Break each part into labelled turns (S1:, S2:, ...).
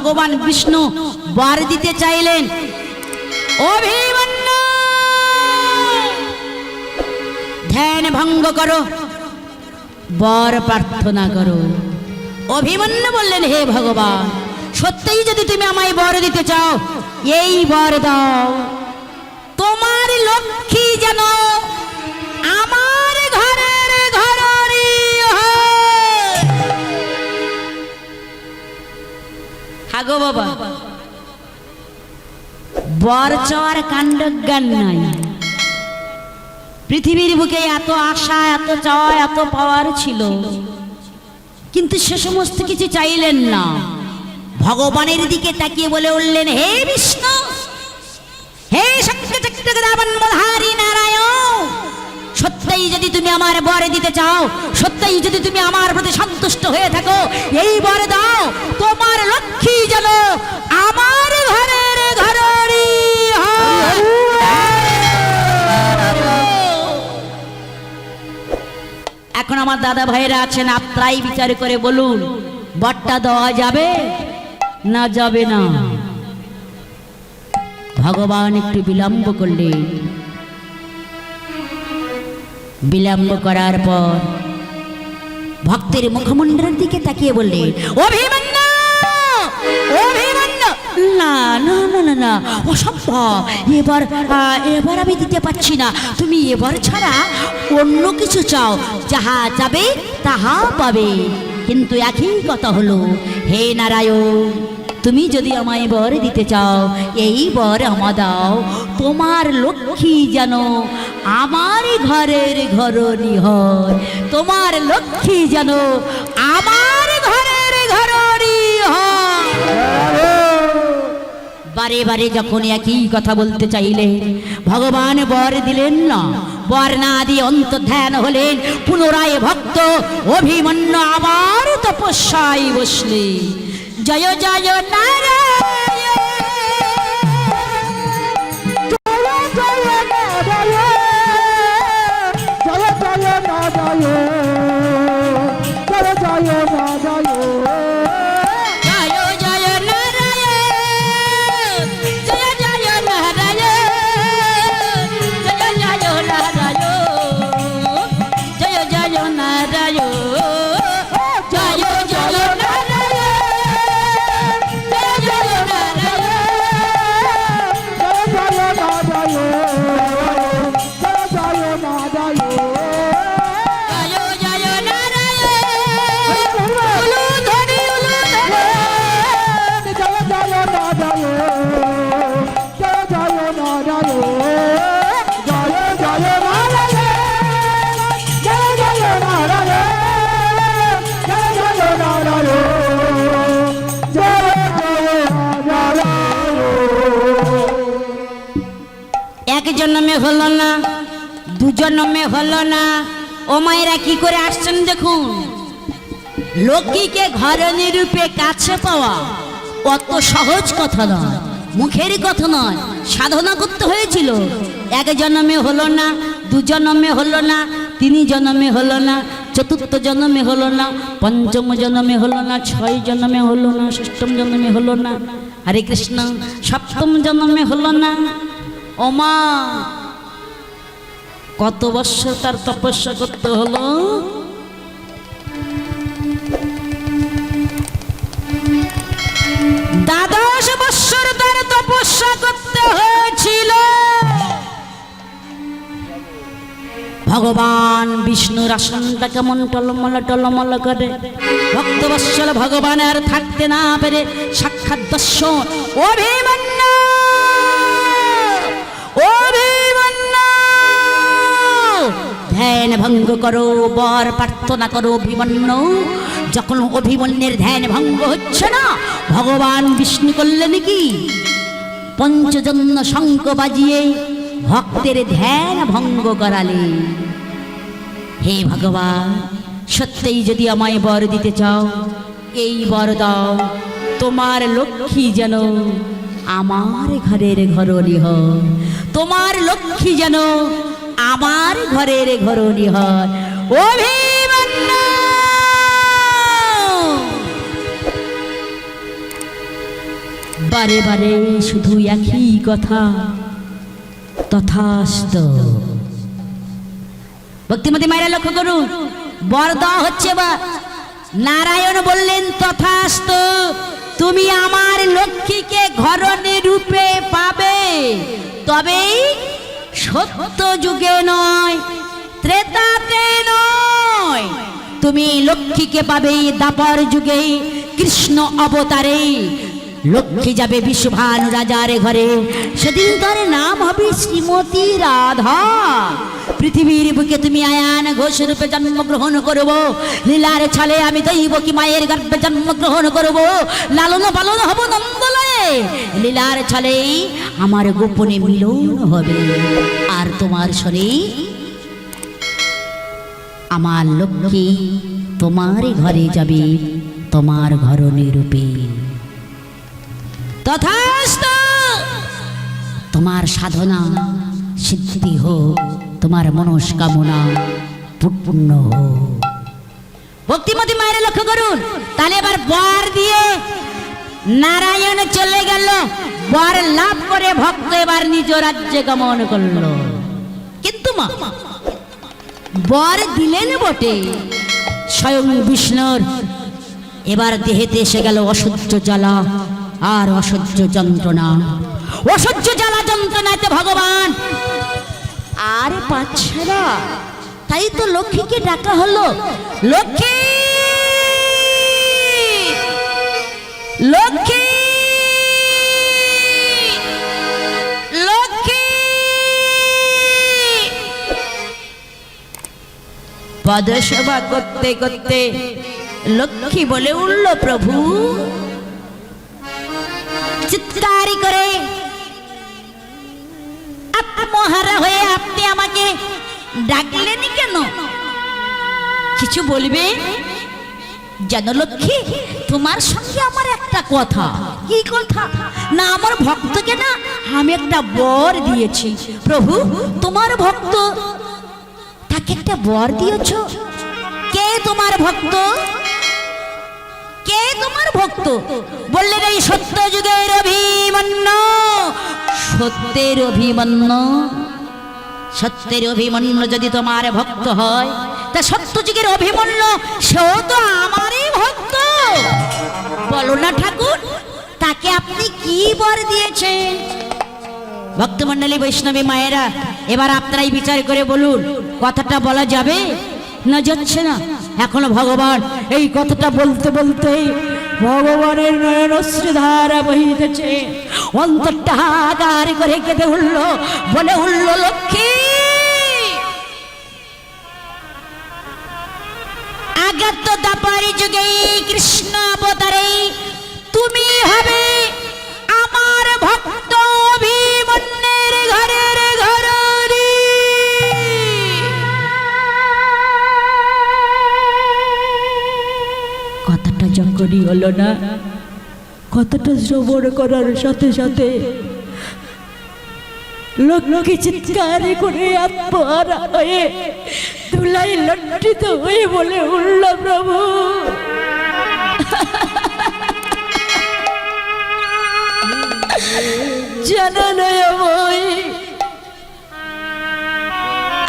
S1: ভগবান বিষ্ণু বর দিতে চাইলেন, অভিমন্যু ধ্যান ভঙ্গ করো, বর প্রার্থনা করো। অভিমন্যু বললেন, হে ভগবান, সত্যিই যদি তুমি আমায় বর দিতে চাও, এই বর দাও, তোমার লক্ষ্মী যেন আমার ঘরের ঘরণী হয়। হাগো বাবা, বর চাওয়ার কাণ্ডজ্ঞান নাই। পৃথিবীর বুকে এত আশা, এত চাওয়া, এত পাওয়ার ছিল, কিন্তু সে সমস্ত কিছু চাইলেন না। ভগবানের দিকে তাকিয়ে বলে উঠলেন, হে বিষ্ণু, হে শঙ্খচক্রগদাবন্ধনধারী নারায়ণ, সত্যই যদি তুমি আমার বর দিতে চাও, সত্যই যদি তুমি আমার প্রতি সন্তুষ্ট হয়ে থাকো, এই বর দাও, তোমার লক্ষ্মী যেন আমার ঘরের ঘরণী হয়। এখন আমার দাদা ভাইরা আছেন, আপনারাই বিচার করে বলুন, বরটা দেওয়া যাবে না যাবে না? ভগবান একটু বিলম্ব করলেন। বিলম্ব করার পর ভক্তের মুখমণ্ডলের দিকে তাকিয়ে বললেন, অভিমন্যু, অভিমন্যু, না না না না না, অসম্ভব, এবার আমি দিতে পারছি না। তুমি এবার ছাড়া অন্য কিছু চাও, যাহা যাবে তাহা পাবে। কিন্তু একই কথা হলো, হে নারায়ণ, তুমি যদি আমায় বর দিতে চাও, এই বর আমা দাও, তোমার লক্ষ্মী যেন আমার ঘরের ঘরণী হয়, তোমার লক্ষ্মী যেন আমার ঘরের ঘরণী হয়। বারে বারে যখন একই কথা বলতে চাইলে, ভগবান বর দিলেন না। বর না দিয়ে অন্তর্ধান হলেন। পুনরায় ভক্ত অভিমন্যু আবার তপস্যায় বসলে। জয় জয় নারায়ণ, জন্মে হলো না, দুজন্মে হলো না। ও মায়েরা কি করে আসছেন দেখুন। লক্ষ্মীকে ঘরণী রূপে কাছে পাওয়া অত সহজ কথা নয়, মুখের কথা নয়, সাধনা করতে হয়েছিল। এক জন্মে হলো না, দুজন্মে হলো না, তিন জন্মে হলো না, চতুর্থ জন্মে হলো না, পঞ্চম জন্মে হলো না, ছয় জন্মে হলো না, ষষ্ঠম জন্মে হলো না, হরে কৃষ্ণ, সপ্তম জন্মে হলো না। ওমা, কত বৎসর তার তপস্যা করতে হলো। দ্বাদশ বৎসর তার তপস্যা করতে হয়েছিল। ভগবান বিষ্ণুর আসনটা কেমন টলমল টলমল করে। ভক্তবৎসল ভগবান আর থাকতে না পেরে সাক্ষাৎ দর্শন। অভিমন্যু, অভিমন্যু, ধ্যান ভঙ্গ করো, বর প্রার্থনা করো। অভিমন্যু, যখন অভিমন্যুর ধ্যান ভঙ্গ হচ্ছে না, ভগবান বিষ্ণু করলেন কি, পঞ্চজন্য শঙ্খ বাজিয়ে ভক্তের ধ্যান ভঙ্গ করালে। হে ভগবান, সত্যিই যদি আমায় বর দিতে চাও, এই বর দাও, তোমার লক্ষ্মী যেন আমার ঘরের ঘরণী হয়, তোমার লক্ষ্মী যেন আমার ঘরের ঘরণী হয়। অভিমন্যু, বারে বারে শুধু একই কথা, তথাস্তু। ভক্তিমতী মায়েরা লক্ষ্য করুন, বর দেওয়া হচ্ছে বা নারায়ণ বললেন তথাস্তু, তুমি আমার লক্ষ্মীকে ঘরণী রূপে পাবে, তবেই সত্য যুগে নয়, ত্রেতাতে নয়। তুমি লক্ষ্মীকে পাবে দ্বাপর যুগে, কৃষ্ণ অবতারে। লক্ষ্মী যাবে বিশ্বভানু রাজার ঘরে, সেদিন তার নাম হবে শ্রীমতী রাধা। পৃথিবীর বুকে তুমি আয়ান ঘোষ রূপে জন্মগ্রহণ করব, লীলার ছলে আমি দৈব কি মায়ের গর্ভে জন্মগ্রহণ করব, লালন পালন হব নন্দলয়ে, লীলার ছলে আমার গোপনে মিলন হবে। আর তোমার শরী আমার লক্ষ্মী তোমার ঘরে যাবে, তোমার ঘরণী রূপে। তথাস্তু, তোমার সাধনা সিদ্ধি হোক, তোমার মনস্কামনা পূর্ণ হোক। ভক্তিমতী মায়ের লক্ষ্য করুন, তাহলে এবার বর দিয়ে নারায়ণ চলে গেল, বর লাভ করে ভক্ত এবার নিজ রাজ্যে গমন করল। কিন্তু মা বর দিলেন বটে, স্বয়ং বিষ্ণুর এবার দেহেতে এসে গেল অসহ্য জ্বালা আর অসহ্য যন্ত্রণা। অসহ্য জ্বালা যন্ত্রণাতে ভগবান আর পাচ্ছে না, তাই তো লক্ষ্মীকে ডাকা হলো, লক্ষ্মী লক্ষ্মী লক্ষ্মী। পদসেবা করতে করতে লক্ষ্মী বলে উঠল, প্রভু, চিৎকার করে আত্মহারা হয়ে আপনি আমাকে ডাকলেন কেন? কিছু বলবে? জানো লক্ষ্মী, তোমার সঙ্গে আমার একটা কথা। কি কথা? না, আমার ভক্তকে না আমি একটা বর দিয়েছি। প্রভু, তোমার ভক্ত, তাকে একটা বর দিয়েছ? কে তোমার ভক্ত? কে তোমার ভক্ত? বললেন এই সত্য যুগের অভিমন্যু। সত্যের অভিমন্যু, সত্যের অভিমন্যু যদি তোমার ভক্ত হয়, তা সত্য যুগের অভিমন্যু সেও তো আমারই ভক্ত। বলো না ঠাকুর, তাকে আপনি কি বর দিয়েছেন? ভক্তমণ্ডলী বৈষ্ণবী মায়েরা, এবার আপনারাই বিচার করে বলুন, কথাটা বলা যাবে না যাচ্ছে না? এখনো ভগবান এই কথাটা বলতে বলতে ভগবানের নয়ন অশ্রুধারা বহিতেছে, অন্তরটা হাহাকার করে কেঁদে উঠল, বলে উঠল, লক্ষ্মী, আগত দ্বাপর যুগে কৃষ্ণ অবতারে তুমি হবে আমার ভক্ত অভিমন্যুর ঘরের ঘরণী। কথাটা যখনই হলো না, কথাটা শ্রবণ করার সাথে সাথে লক্ষ্মী চিৎকার করে আত্মহারা হয়ে ধুলাই লজ্জিত হয়ে বলে উঠল, প্রভু, জানো না মই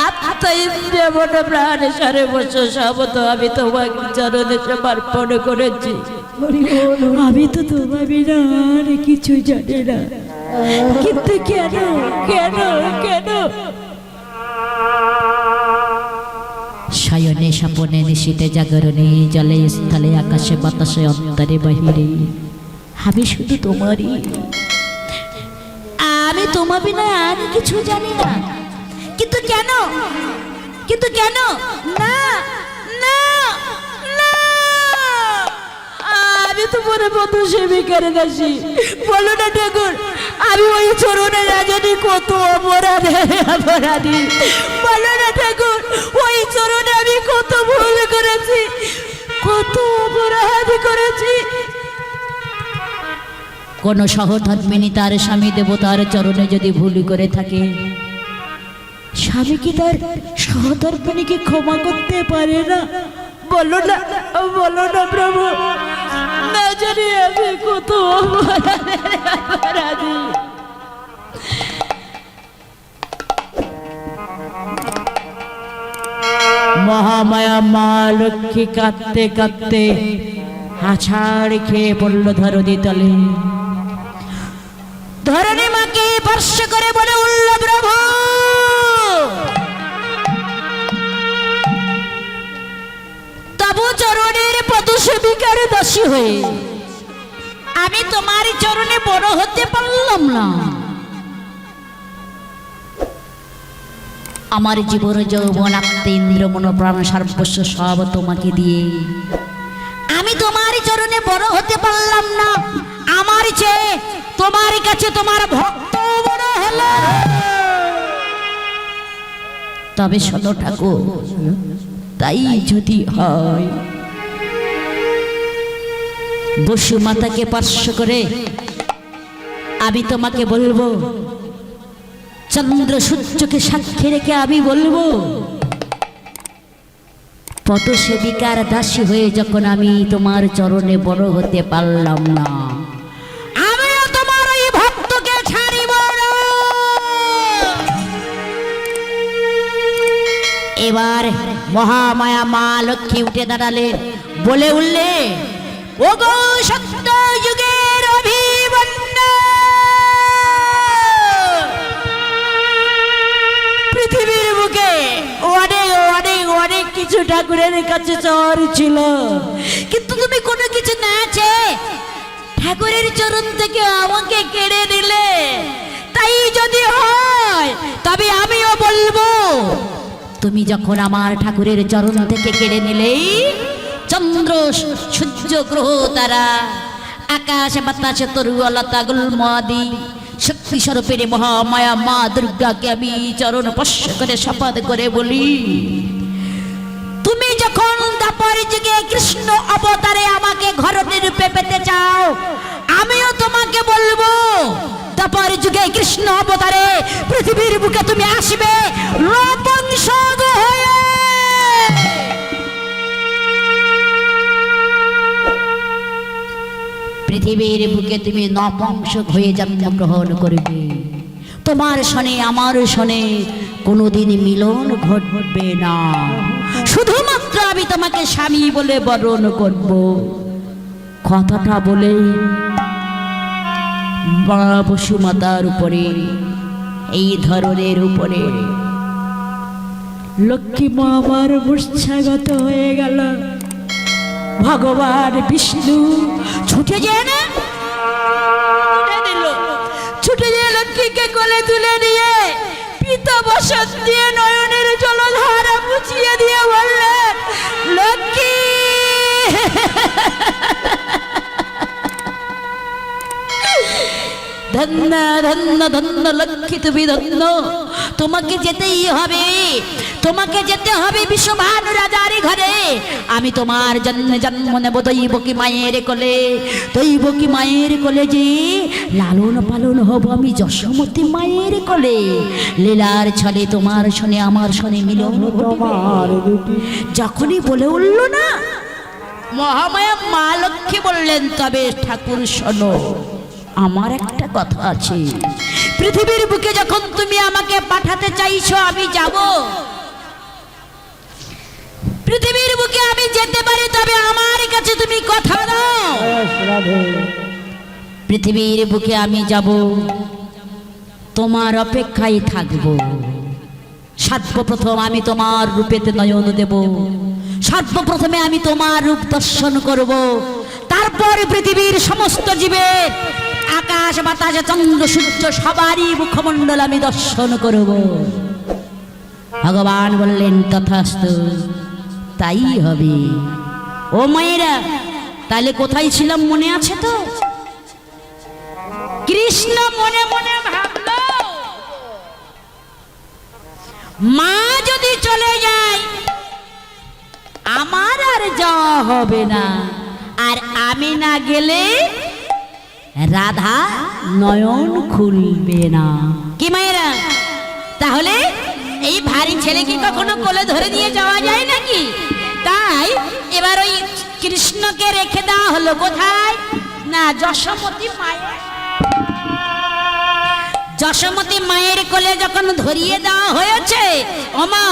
S1: আত্মা প্রাণ সারে বছর সবত আমি তোমাকে চরণে সমর্পণ করেছি। আমি তো তোমার বিনা আর কিছু জানি না, কিন্তু কেন কেন কেন? শয়নে স্বপনে নিশীতে জাগরণে, জলে স্থলে আকাশে বাতাসে অন্তরে বাহিরে আমি শুধু তোমারই। আমি তোমার বিনা আর কিছু জানি না, কিন্তু কেন? কিন্তু কেন? না না না, আমি তোমার মতো সেবিকার দাসী। বলো না ঠাকুর, আমি ওই চরণে রাজনী কত অপরাধী। বলো না ঠাকুর, ওই চরণে আমি কত ভুল করেছি, কত অপরাধ করেছি। কোন সহধর্মিনী তার স্বামী দেবতার চরণে যদি ভুল করে থাকে, স্বামী কি তার সহধর্মিনীকে ক্ষমা করতে পারে না? বলো না, বলো না প্রভু, না জানি আমি কত অপরাধের লক্ষ্মী কাঁদতে কাঁদতে আছাড় খেয়ে পড়ল ধরণী তলে। ধরণী মাকে স্পর্শ করে বলে উঠল, প্রভু তবু চরণের পদসেবিকার দাসী হয়ে আমি তোমার চরণে বড় হতে পারলাম না। আমার জীবন যৌবন আত্মা ইন্দ্র মন প্রাণ সর্বস্ব সব তোমাকে দিয়ে আমি তোমার চরণে বড় হতে পারলাম না। আমার চেয়ে তোমার কাছে তোমার ভক্ত বড় হলো। তবে শোনো ঠাকুর, তাই যদি হয় বসু মাতাকে স্পর্শ করে আমি তোমাকে বলবো, চন্দ্র সূর্যকে সাক্ষী রেখে আমি বলবো, পদসেবিকার দাসী হয়ে যখন আমি তোমার চরণে বড় হতে পারলাম না, আমিও তোমার ওই ভক্তকে ছাড়িব না। এবার মহামায়া মা লক্ষ্মী উঠে দাঁড়ালেন, বলে উঠলে, ও গো সত্য যুগের অভিমন্যু, পৃথিবীর বুকে অনেক অনেক অনেক কিছু ঠাকুরের কাছে চাওয়ার ছিল, কিন্তু তুমি কোনো কিছু না চেয়ে ঠাকুরের চরণ থেকে আমাকে কেড়ে নিলে। তাই যদি হয় তবে আমিও বলবো, তুমি যখন আমার ঠাকুরের চরণ থেকে কেড়ে নিলেই চন্দ্র সূর্য গ্রহ তারা আকাশ বাতাসে তরুলতা গুল্মাদি শক্তি স্বরূপের মহামায়া মা দুর্গাকে আমি চরণ স্পর্শ করে শপথ করে বলি, তুমি যখন দ্বাপর যুগে কৃষ্ণ অবতারে আমাকে ঘরণী রূপে পেতে চাও, আমিও তোমাকে বলবো দ্বাপর যুগে কৃষ্ণ অবতারে পৃথিবীর বুকে তুমি আসবে নপুংসক হয়ে। পৃথিবীর বুকে তুমি নপুংসক হয়ে জন্মগ্রহণ করবে। তোমার সনে আমার সনে কোনোদিন মিলন ঘটবে না, শুধুমাত্র আমি তোমাকে স্বামী বলে বরণ করব। কথাটা বলে মা বসুমাতার উপরে, এই ধরনের উপরে লক্ষ্মী মা আমার মূর্ছাগত হয়ে গেল। ভগবান বিষ্ণু ছুটে যায় না, ছুটে যেয়ে লক্ষ্মীকে কোলে তুলে নিয়ে পিতা বসত দিয়ে নয়নের জলধারা মুছিয়ে দিয়ে বললেন, লক্ষ্মী ধন্য ধন্য ধন্য লক্ষ্মী, তুমি ধন্য। তোমাকে যেতেই হবে, তোমাকে যেতে হবে বিশ্বভানু রাজার ঘরে। আমি তোমার জন্ম জন্ম নেব দৈবকী মায়ের কোলে, দৈবকী মায়ের কোলে যে লালন পালন হব আমি যশোমতী মায়ের কোলে। লীলার ছলে তোমার শোনে আমার শোনে মিলন তোমার। যখনই বলে উঠল না, মহামায়া মা লক্ষ্মী বললেন, তবে ঠাকুর শোনো, আমার একটা কথা আছে। পৃথিবীর বুকে যখন তুমি আমাকে পাঠাতে চাইছো আমি যাব। পৃথিবীর বুকে আমি যেতে পারি, তবে আমার কাছে তুমি কথা দাও। পৃথিবীর বুকে আমি যাব, তোমার অপেক্ষায় থাকব। সর্বপ্রথম আমি তোমার রূপেতে নয়ন দেব, সর্বপ্রথমে আমি তোমার রূপ দর্শন করব। তারপর পৃথিবীর সমস্ত জীবের আকাশ বাতাস চন্দ্র সূর্য সবারই মুখমণ্ডল আমি দর্শন করব। ভগবান বললেন, তথাস্তু, তাই হবে। ও মায়েরা, তাহলে কোথায় ছিলাম মনে আছে তো? কৃষ্ণ মনে মনে ভাবল, মা যদি চলে যায় আমার আর যাওয়া হবে না, আর আমি না গেলে রাধা নয়ন খুলবে না। কি মায়েরা, তাহলে এই ভারী ছেলেকে কখনো কোলে ধরে নিয়ে যাওয়া যায় নাকি? তাই এবার ওই কৃষ্ণকে রেখে দেওয়া হলো কোথায় না, যশোমতী মায়ের। যশোমতী মায়ের কোলে যখন ধরিয়ে দেওয়া হয়েছে, ওমা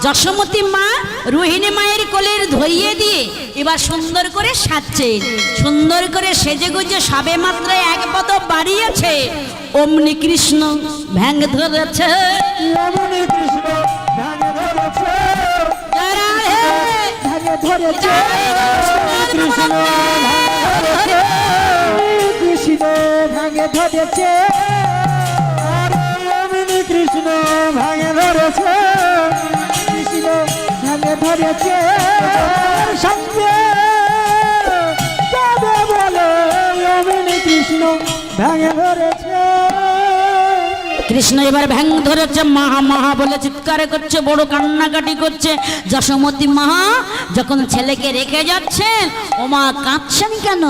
S1: যশোমতী মা রোহিণী মায়ের কোলের ধরিয়ে দিয়ে এবার সুন্দর করে সাজছে, সুন্দর করে সেজে গুজে সবে মাত্র এক পদ বাড়িয়েছে, অমনি কৃষ্ণ ভ্যাং ধরেছে,
S2: অমনি কৃষ্ণ ভ্যাং ধরেছে, ধরেছে কৃষ্ণ কৃষ্ণ ভাঙে ধরেছে, অমনি কৃষ্ণ ভাঙে ধরেছে, কৃষ্ণ ভাঙে ধরেছে সঙ্গে তবে বলে অমনি কৃষ্ণ ভাঙে ধরেছে।
S1: কৃষ্ণ এবার ভ্যাং ধরেছে, মাহা মাহা বলে চিৎকার করছে, বড় কান্নাকাটি করছে। যশোমতী মাহা যখন ছেলেকে রেখে যাচ্ছেন, ও মা কাঁদছেন কেন?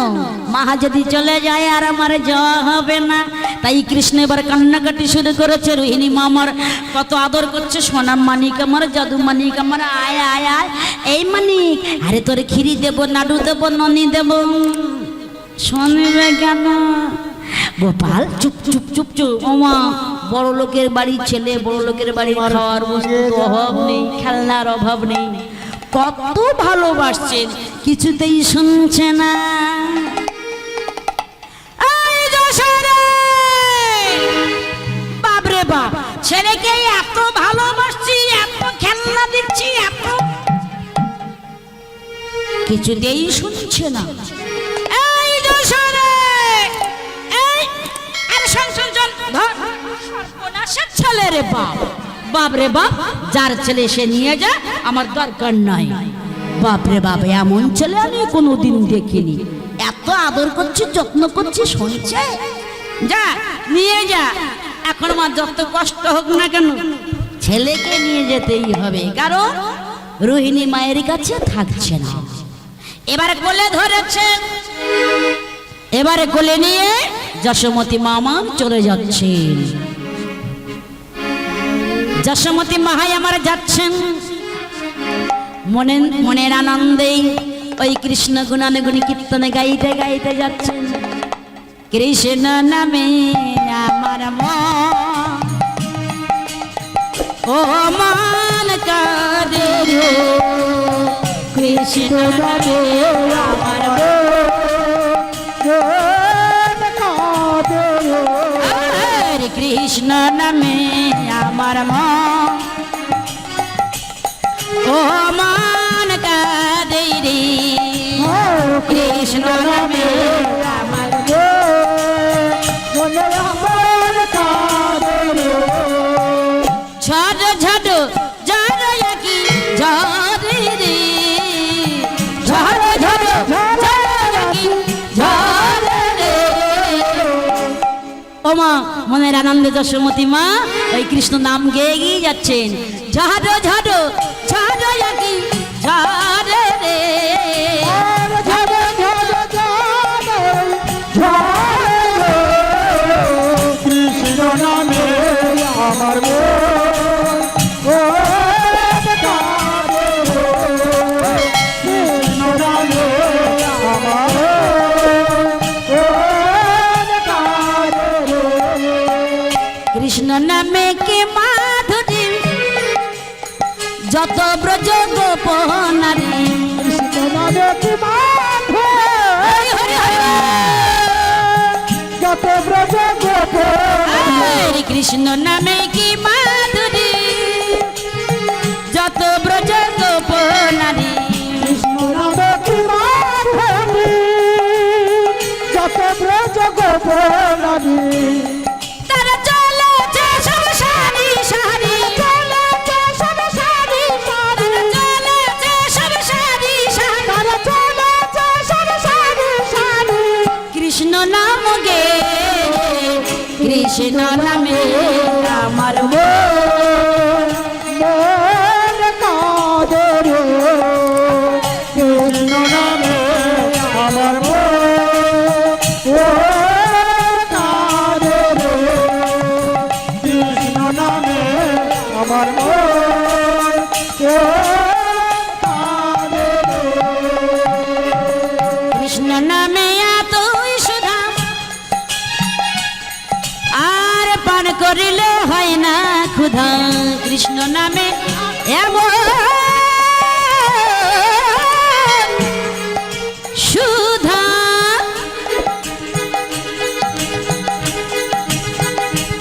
S1: মাহা যদি চলে যায় আর আমার যাওয়া হবে না। তাই কৃষ্ণ এবার কান্নাকাটি শুরু করেছে। রোহিণী মা আমার কত আদর করছে, সোনা মানিক আমার, জাদু মানিক আমার, আয় আয় আয়, এই মানিক, আরে তোর খিরি দেব, নাড়ু দেব, ননি দেব, শুনবে কেন? গোপাল চুপ চুপ চুপ চুপ। ওমা বড় লোকের বাড়ির ছেলে, বড় লোকের বাড়ির খাওয়ার বস্তুর অভাব নেই, খেলনার অভাব নেই, কত ভালোবাসছেন, কিছুতেই শুনছে না। বাপরে বাপ, ছেলেকে এত ভালোবাসছি, এত খেলনা দিচ্ছি, এত, কিছুতেই শুনছে না। ছেলে রে বাপ, বাপ রে বাপ, যার ছেলে সে নিয়ে যা, আমার দরকার নাই। বাপ রে বাপ, এমন ছেলে আমি কোনোদিন দেখিনি, এত আদর করছি, যত্ন করছি, শুনছে, যা নিয়ে যা। এখন আমার যত কষ্ট হোক না কেন, ছেলেকে নিয়ে যেতেই হবে, কারণ রোহিণী মায়ের কাছে থাকছে না। এবারে কোলে ধরেছে, এবারে কোলে নিয়ে যশোমতী মামা চলে যাচ্ছেন। যশোমতী মাহাই আমার যাচ্ছেন, মনের আনন্দে ওই কৃষ্ণ গুণানুগুণী কীর্তনে গাইতে গাইতে যাচ্ছেন। কৃষ্ণ নামে আমার মন, ও মান কাঁদে রে, কৃষ্ণ নামে আমার কৃষ্ণ নামে আমার মন, ও মান কাঁদে রে, কৃষ্ণ নামে আমার মন কাঁদে রে। ঝড় ঝড় ঝড় কি ঝড় রে, ঝড় ঝড় ঝড় কি ঝড় রে। ও মা, মনের আনন্দে যশোমতী মা ওই কৃষ্ণ নাম গেয়ে গিয়ে যাচ্ছেন। ঝড় ঝড় ঝড় কি ঝড় রে,
S2: কৃষ্ণ নামে আমার
S1: কৃষ্ণ নামে কি মাধুরী, যত ব্রজ গোপনারী,
S2: কৃষ্ণ নামে কি যত ব্রজ গোপনারী,
S1: কৃষ্ণ নামে কি মাধুরী, যত ব্রজ গোপনারী,
S2: কৃষ্ণ নামে কি মাধুরী, যত ব্রজ গোপনারী।
S1: কৃষ্ণ নাম গে, কৃষ্ণ নামে আমার
S2: মন কাঁদে রে, কৃষ্ণ নামে আমার মন কাঁদে রে, কৃষ্ণ নামে আমার মন কাঁদে রে।
S1: কৃষ্ণ নামে এতই সুধা, আর পান করিলে হয় না ক্ষুধা। কৃষ্ণ নামে এমন সুধা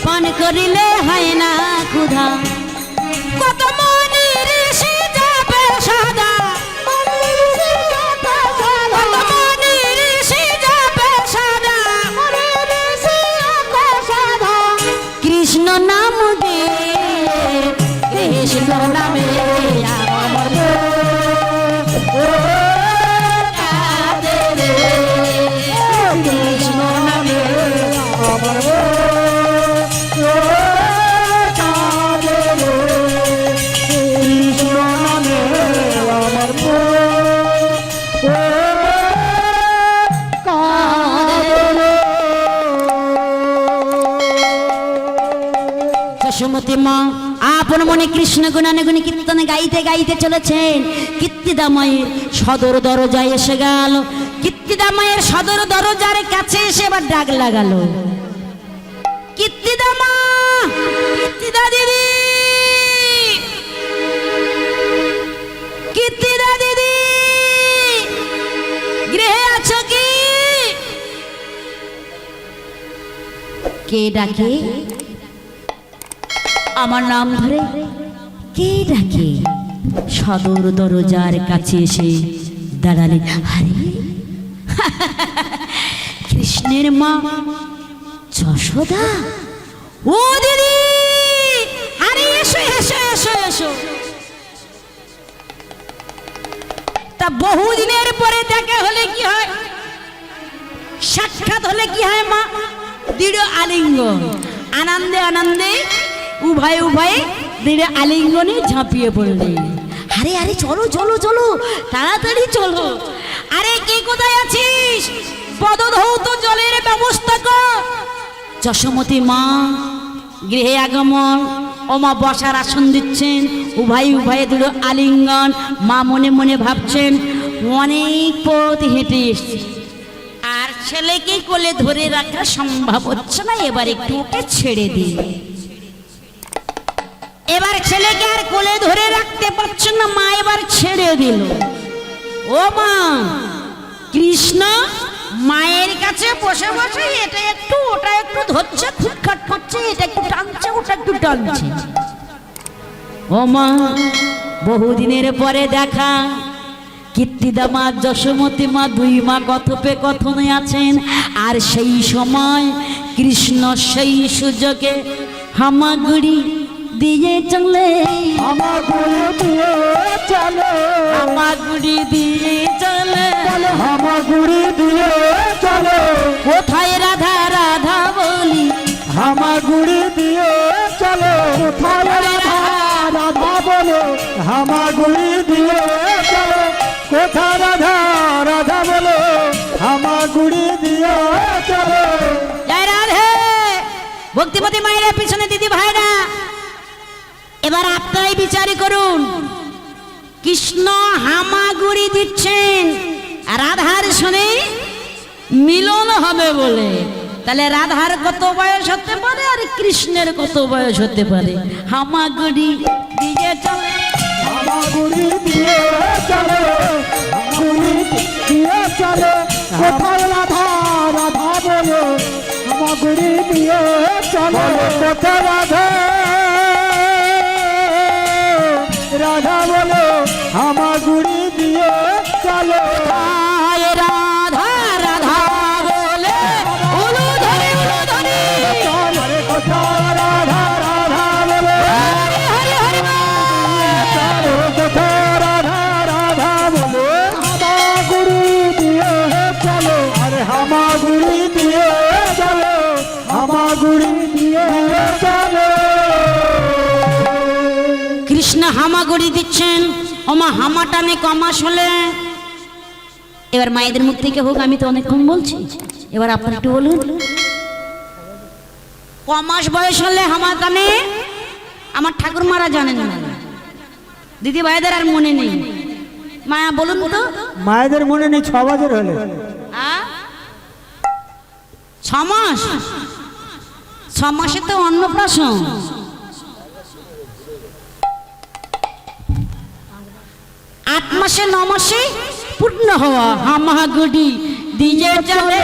S1: পান করিলে হয় না ক্ষুধা কত মনির সে যাবে সাদা কত মনির সে যাবে সাদা কৃষ্ণ নাম দে কৃষ্ণ নামে আমার কৃষ্ণ নামে যশোমতী মা আপন মনে কৃষ্ণ গুণানুগুণী কীর্তনে গাইতে গাইতে চলেছেন। কীর্তিদাময়ের সদর দরজায় এসে গেল। কীর্তিদাময়ের সদর দরজার কাছে এসে এবার ডাক লাগালো, কীর্তিদামা, কীর্তিদা দিদি, কীর্তিদা দিদি, গৃহে আছো কি? কে ডাকে? আমার নাম ধরে কে ডাকে? সদর দরজার কাছে এসে দাঁড়ালে, আরে কৃষ্ণের মা যশোদা। ও দিদি, আরে এসো এসো এসো এসো। তা বহুদিনের পরে দেখা হলে কি হয়, সাক্ষাৎ হলে কি হয় মা? দৃঢ় আলিঙ্গন। আনন্দে আনন্দে উভয়ে উভয়ে দৃঢ় আলিঙ্গনে ঝাঁপিয়ে পড়লে। আরে আরে চলো চলো চলো, তাড়াতাড়ি চলো। আরে কে কোথায় আছিস? পদধৌত জলের ব্যবস্থা কর। যশোমতী মা গৃহে আগমন। ও মা বসার আসন দিচ্ছেন। উভয় উভয়ে দৃঢ় আলিঙ্গন। মা মনে মনে ভাবছেন, অনেক পথ হেঁটে এসছি, আর ছেলেকে কোলে ধরে রাখা সম্ভব হচ্ছে না, এবার একটু ওকে ছেড়ে দিই। এবার ছেলেকে আর কোলে ধরে রাখতে পারছেন না, মা এবার ছেড়ে দিল। ও মা, কৃষ্ণ মায়ের কাছে বসে বসে এটা একটু ওটা একটু ধরছে, খুটখাট করছে, এটা একটু টানছে ওটা একটু টানছে। ও মা, বহুদিনের পরে দেখা। কীর্তিদা মা, যশোমতী মা, দুই মা কথোপকথনে আছেন। আর সেই সময় কৃষ্ণ সেই সুযোগে হামাগুড়ি দিয়ে চলে,
S2: হামাগুড়ি দিয়ে চলে,
S1: হামাগুড়ি দিয়ে চলে,
S2: হামাগুড়ি দিয়ে চলে।
S1: কোথায় রাধা রাধা বলি,
S2: হামাগুড়ি দিয়ে চলে, কোথায় রাধা রাধা বলে। হামাগুড়ি দিয়ে চলে, কোথায় রাধা রাধা বলে। হামাগুড়ি দিয়ে চলে।
S1: জয় রাধে। ভক্তিপতি মায়েরা, পিছনে দিদি ভাইরা, এবার আপনারাই বিচার করুন। কৃষ্ণ হামাগুড়ি দিচ্ছেন রাধার সঙ্গে মিলন হবে বলে, তাহলে রাধার কত বয়স হতে পারে আর কৃষ্ণের কত বয়স হতে পারে? হামাগুড়ি দিয়ে চলে,
S2: হামাগুড়ি দিয়ে চলে, হামাগুড়ি দিয়ে চলে, কোথায় রাধা রাধা বলে। হামাগুড়ি দিয়ে চলে, কোথায় রাধা রাধা বলে। হামাগুড়ি দিয়ে চলে,
S1: আয় রাধা রাধা বলে, উলু ধরে উলু ধরে,
S2: চলে, কোথায় রাধা রাধা বলে।
S1: হরে হরে
S2: চলে, কোথায় রাধা রাধা বলে। হামাগুড়ি দিয়ে চলে, আরে হামাগুড়ি দিয়ে চলে, হামাগুড়ি দিয়ে চলে।
S1: কৃষ্ণ হামাগুড়ি দিচ্ছেন। ওমা হামা টানে কমাস হলে, এবার মায়েদের মুখ থেকে হোক, আমি তো অনেকক্ষণ বলছি, এবার আপনার একটু বলুন। কমাস বয়স হলে হামা টানে, আমার ঠাকুর মারা জানেন না, দিদি ভাইদের আর মনে নেই। মায়া বলুন তো।
S2: মায়েদের মনে নেই 6 বছর হলে।
S1: 6 মাস? 6 মাসে তো অন্নপ্রাশন। মাসে 9 মাসে পূর্ণ হওয়া হামাগুড়ি দিয়ে চলে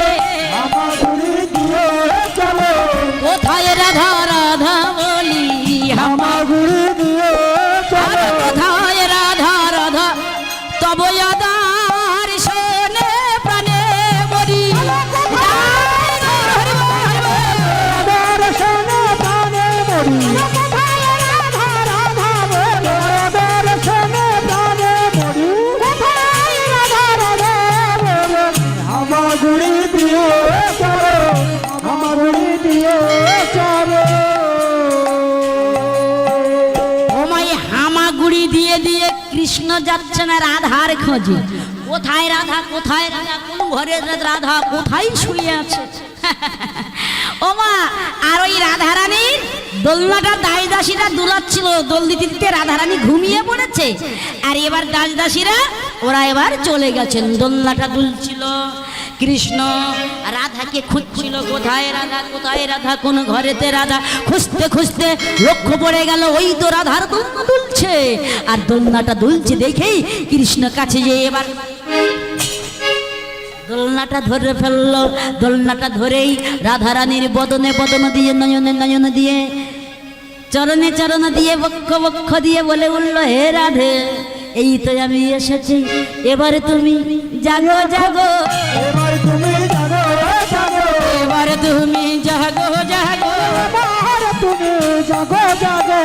S2: হামাগুড়ি দিয়ে চলে
S1: কোথায় রাধা রাধা বলি
S2: হামাগুড়ি দিয়ে চলে
S1: কোথায় রাধা রাধা তব আদার শোনে প্রাণে মরি
S2: দর্শনে প্রাণে মরি দর্শনে প্রাণে মরি হামাগুড়ি দিয়ে চলে হামাগুড়ি দিয়ে চলে
S1: ওমাই হামাগুড়ি দিয়ে দিয়ে কৃষ্ণ যাচ্ছে না রাধার খোঁজে কোথায় রাধা কোন ঘরে রাধা কোথায় শুয়ে আছে ওমা আর ওই রাধারানীর দোলনাটা দাসীরা দুলাচ্ছিল দোল দিতে দিতে রাধারানী ঘুমিয়ে পড়েছে আর এবার দাসীরা ওরা এবার চলে গেছেন দোলনাটা দুলছিল কৃষ্ণ রাধাকে খুঁজছিল কোথায় রাধা কোন ঘরেতে রাধা খুঁজতে খুঁজতে লক্ষ্য পড়ে গেল ওই তো রাধার দোলনা দুলছে আর দোলনাটা দুলছে দেখেই কৃষ্ণ কাছে যেয়ে এবার দোলনাটা ধরে ফেললো দোলনাটা ধরেই রাধারানীর বদনে বদন দিয়ে নয়নে নয়ন দিয়ে চরণে চরণ দিয়ে বক্ষ বক্ষ দিয়ে বলে উঠল হে রাধে এই তো আমি এসেছি এবারে তুমি জাগো জাগো
S2: এবার তুমি জাগো জাগো
S1: এবারে তুমি জাগো জাগো
S2: এবার তুমি জাগো জাগো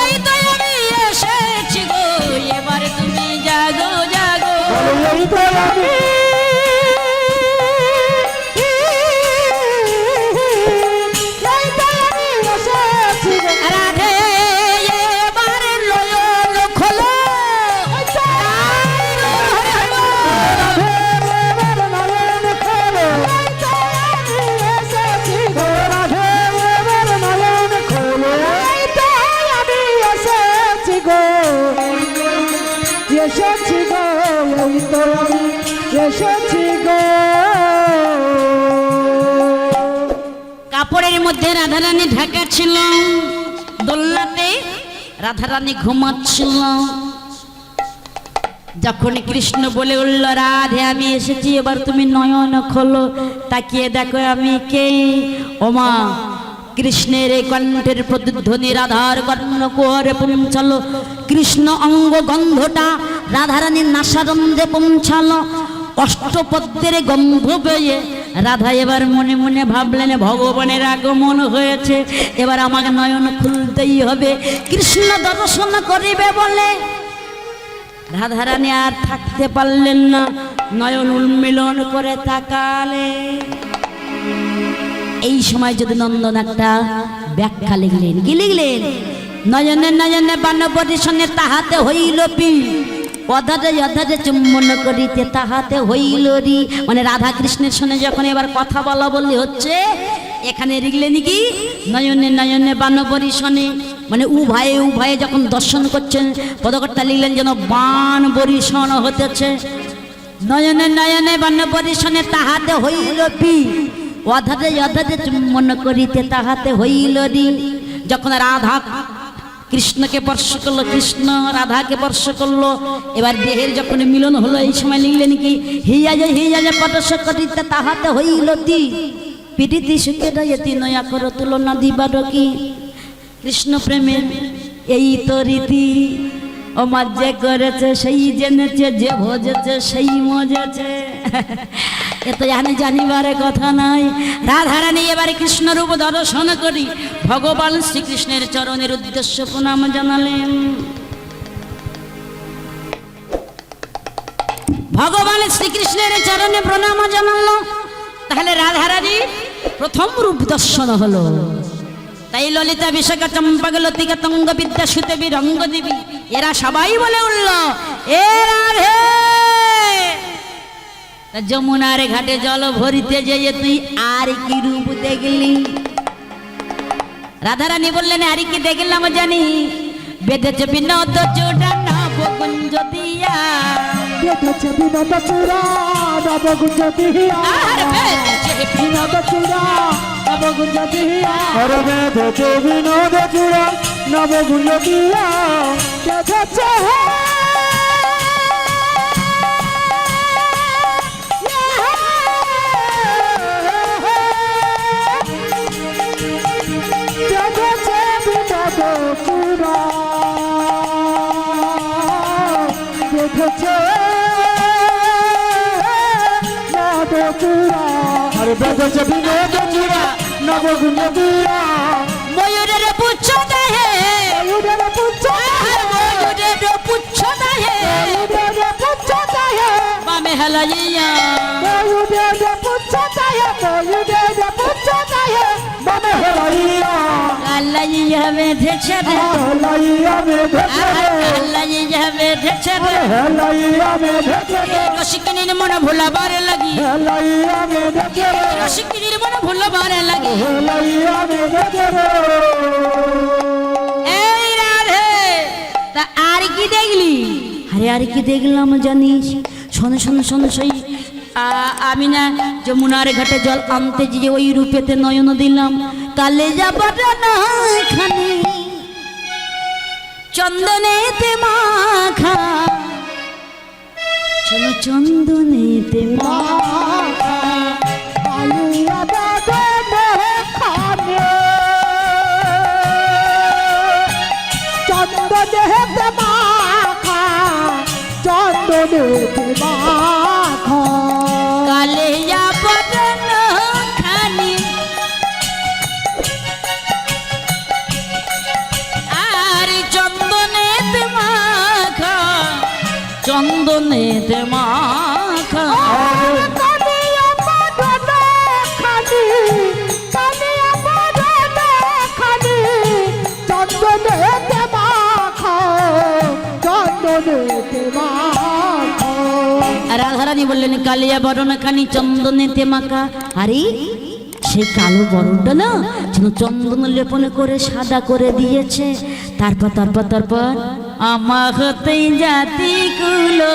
S1: এই তো আমি এসেছি গো এবারে তুমি জাগো জাগো
S2: এই তো আমি এই তো আমি এসেছি গো।
S1: রাধে এবারে নয়ন খোলো
S2: এবার নয়ন খোলো। এই তো আমি এসেছি গো। রাধে এবার নয়ন খোলো। এই তো আমি এসেছি গো। এসেছি গো এই তো আমি এসেছি গো
S1: কাপড়ের মধ্যে রাধারানী ঢাকা ছিল দোলনাতে রাধারানী ঘুমাচ্ছিল যখন কৃষ্ণ বলে উঠল রাধে আমি এসেছি এবার তুমি নয়ন খোলো তাকিয়ে দেখো আমি কে ওমা কৃষ্ণের এই কণ্ঠের প্রতিধ্বনি রাধার কর্ণ কুহরে পৌঁছালো কৃষ্ণ অঙ্গ গন্ধটা রাধারানীর নাসারন্ধে পৌঁছালো অষ্টপদ্মের গন্ধ পেয়ে রাধা এবার মনে মনে ভাবলেন ভগবানের আগমন হয়েছে এবার আমাকে নয়ন খুলতেই হবে কৃষ্ণ দর্শন করিবে বলে রাধারানী আর থাকতে পারলেন না নয়ন উন্মিলন করে তাকালে এই সময় যদি নন্দন একটা ব্যাখ্যা লিখলেন কি লিখলেন নয়নে নয়নে বানবরিশনে তাহাতে হইল পি অধাতে অধাতে চুম্বন করিতে তাহাতে হইল রি মানে রাধা কৃষ্ণের সঙ্গে যখন এবার কথা বলা বললি হচ্ছে এখানে লিখলেন কি নয়নে নয়নে বানবরিশনে মানে উভয়ে যখন দর্শন করছেন পদকর্তা লিখলেন যেন বান বরিশন হতেছে নয়নে নয়নে বানবরিশনে তাহাতে হইল পি অধাতে অধাতে চুম্বন করিতে তাহাতে হইল রি যখন রাধা কৃষ্ণকে স্পর্শ করলো কৃষ্ণ রাধাকে স্পর্শ করলো এবার দেহের যখন মিলন হলো এই সময় লিখলেন কি হিয়া যে পটস করিতে তাহাতে হইল তি পিটিতি সুখে রয়েতি নয়া করো তুলনা দিবার কি কৃষ্ণ প্রেমের এই তো রীতি আমার যে করেছে সেই জেনেছে যে ভোজেছে সেই মজেছে এ তো জানিবার কথা নাই রাধারানী এবারে কৃষ্ণ রূপ দর্শন করি ভগবান শ্রীকৃষ্ণের চরণের উদ্দেশ্য প্রণাম জানালেন ভগবান শ্রীকৃষ্ণের চরণে প্রণাম জানালো তাহলে রাধারানী প্রথম রূপ দর্শন হলো তাই ললিতা বিশাখা চম্পক লতিকা তঙ্গ বিদ্যা সুদেবী রঙ্গ দেবী এরা সবাই বলে উঠল এ রাধে যমুনার ঘাটে জল ভরিতে যেয়ে তুই আর কি রূপ দেখলি রাধারানী বললেন আর কি দেখলাম জানি বেঁধেছে বিনোদ চূড়া নবকুঞ্জ দিয়া
S2: বেঁধেছে বিনোদ চূড়া নবকুঞ্জ দিয়া
S1: আর বেঁধেছে
S2: বিনোদ চূড়া নবকুঞ্জ দিয়া আর বেঁধেছে বিনোদ চূড়া নবকুঞ্জ দিয়া বেঁধেছে চূড়া দেখেছে নব চূড়া আরে বেঁধেছে বিনোদ চূড়া নবগুণ চূড়া
S1: ময়ূরের পুচ্ছ দেহে
S2: ময়ূরের পুচ্ছ
S1: ময়ূরের পুচ্ছ দেহে
S2: ময়ূরের পুচ্ছ দেহে
S1: বামে হেলাইয়া
S2: ময়ূরের পুচ্ছ দেহে ময়ূরের পুচ্ছ দেহে বামে হেলাইয়া
S1: আল্লাইয়া বেঁধেছে রে
S2: হেলাইয়া বেঁধেছে
S1: আল্লাইয়া বেঁধেছে রে
S2: হেলাইয়া বেঁধেছে
S1: রসিকিনীর মন ভোলাবার লাগি
S2: হেলাইয়া বেঁধেছে
S1: রসিকিনীর মন ভোলাবার লাগি
S2: হেলাইয়া বেঁধেছে
S1: এই রাধে তা আর কি দেখলি আরে আর কি দেখলাম জানিস শোন শোন শোন সেই আমি না যমুনার ঘাটে জল আনতে যে ওই রূপেতে নয়ন দিলাম কালে যাবার না খানি চন্দনেতে মাখা চলো চন্দনেতে মাখা
S2: আলুয়া বাদে খানে চন্দনেতে মাখা চন্দনেতে মাখা
S1: কালে যাবার না খানি আর চন্দনেতে মাখা চন্দনেতে মাখা
S2: কালিয়া বাদে খানি কালিয়া বাদে খানি চন্দনেতে মাখা চন্দনেতে মাখা
S1: রাধারানী বললেন কালিয়া বরণ খানি চন্দনেতে মাখা আরে সেই কালো বরণটা না যেন চন্দন লেপন করে সাদা করে দিয়েছে তারপর তারপর তারপর আমা হতেই জাতি কুলো